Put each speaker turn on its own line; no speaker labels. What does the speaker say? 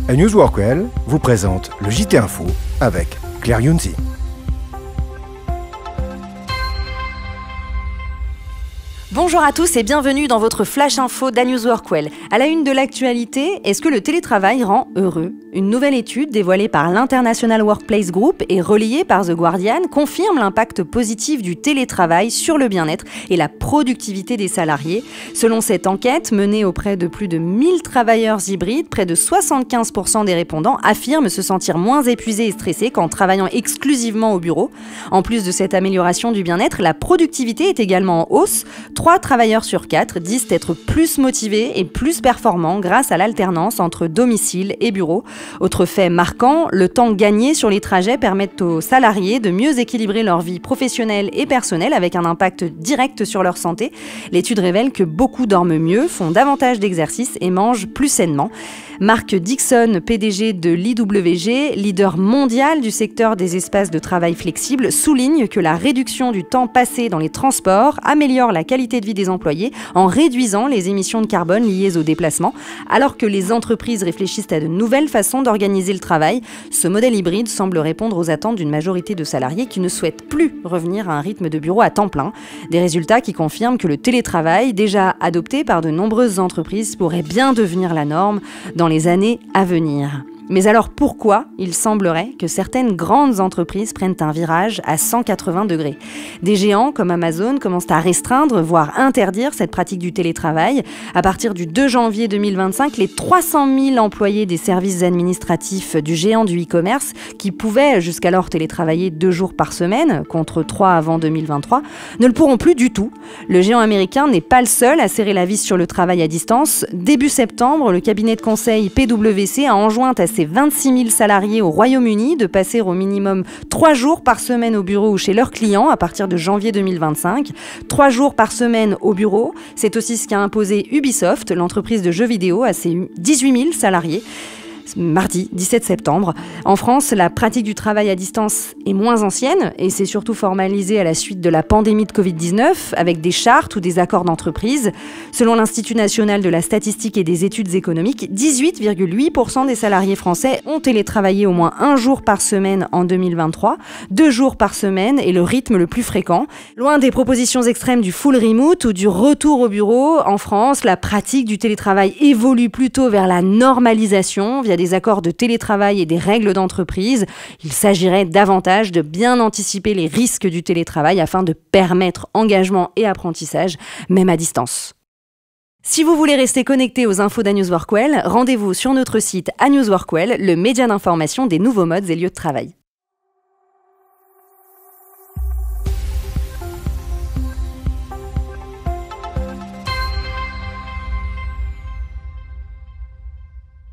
News Workwell vous présente le JT Info avec Claire Younsi.
Bonjour à tous et bienvenue dans votre Flash Info d'News Workwell. À la une de l'actualité, est-ce que le télétravail rend heureux ? Une nouvelle étude dévoilée par l'International Workplace Group et relayée par The Guardian confirme l'impact positif du télétravail sur le bien-être et la productivité des salariés. Selon cette enquête menée auprès de plus de 1000 travailleurs hybrides, près de 75% des répondants affirment se sentir moins épuisés et stressés qu'en travaillant exclusivement au bureau. En plus de cette amélioration du bien-être, la productivité est également en hausse. 3 travailleurs sur 4 disent être plus motivés et plus performants grâce à l'alternance entre domicile et bureau. Autre fait marquant, le temps gagné sur les trajets permet aux salariés de mieux équilibrer leur vie professionnelle et personnelle avec un impact direct sur leur santé. L'étude révèle que beaucoup dorment mieux, font davantage d'exercices et mangent plus sainement. Mark Dixon, PDG de l'IWG, leader mondial du secteur des espaces de travail flexibles, souligne que la réduction du temps passé dans les transports améliore la qualité de vie des employés en réduisant les émissions de carbone liées au déplacement. Alors que les entreprises réfléchissent à de nouvelles façons d'organiser le travail, ce modèle hybride semble répondre aux attentes d'une majorité de salariés qui ne souhaitent plus revenir à un rythme de bureau à temps plein. Des résultats qui confirment que le télétravail, déjà adopté par de nombreuses entreprises, pourrait bien devenir la norme dans les années à venir. Mais alors pourquoi il semblerait que certaines grandes entreprises prennent un virage à 180 degrés ? Des géants comme Amazon commencent à restreindre, voire interdire cette pratique du télétravail. À partir du 2 janvier 2025, les 300 000 employés des services administratifs du géant du e-commerce, qui pouvaient jusqu'alors télétravailler 2 jours par semaine, contre 3 avant 2023, ne le pourront plus du tout. Le géant américain n'est pas le seul à serrer la vis sur le travail à distance. Début septembre, le cabinet de conseil PwC a enjoint à ses 26 000 salariés au Royaume-Uni de passer au minimum 3 jours par semaine au bureau ou chez leurs clients à partir de janvier 2025. 3 jours par semaine au bureau, c'est aussi ce qu'a imposé Ubisoft, l'entreprise de jeux vidéo, à ses 18 000 salariés. Mardi 17 septembre. En France, la pratique du travail à distance est moins ancienne et c'est surtout formalisé à la suite de la pandémie de Covid-19 avec des chartes ou des accords d'entreprise. Selon l'Institut national de la statistique et des études économiques, 18,8% des salariés français ont télétravaillé au moins 1 jour par semaine en 2023. 2 jours par semaine est le rythme le plus fréquent. Loin des propositions extrêmes du full remote ou du retour au bureau, en France, la pratique du télétravail évolue plutôt vers la normalisation via des accords de télétravail et des règles d'entreprise. Il s'agirait davantage de bien anticiper les risques du télétravail afin de permettre engagement et apprentissage, même à distance. Si vous voulez rester connecté aux infos d'News Workwell, rendez-vous sur notre site News Workwell, le média d'information des nouveaux modes et lieux de travail.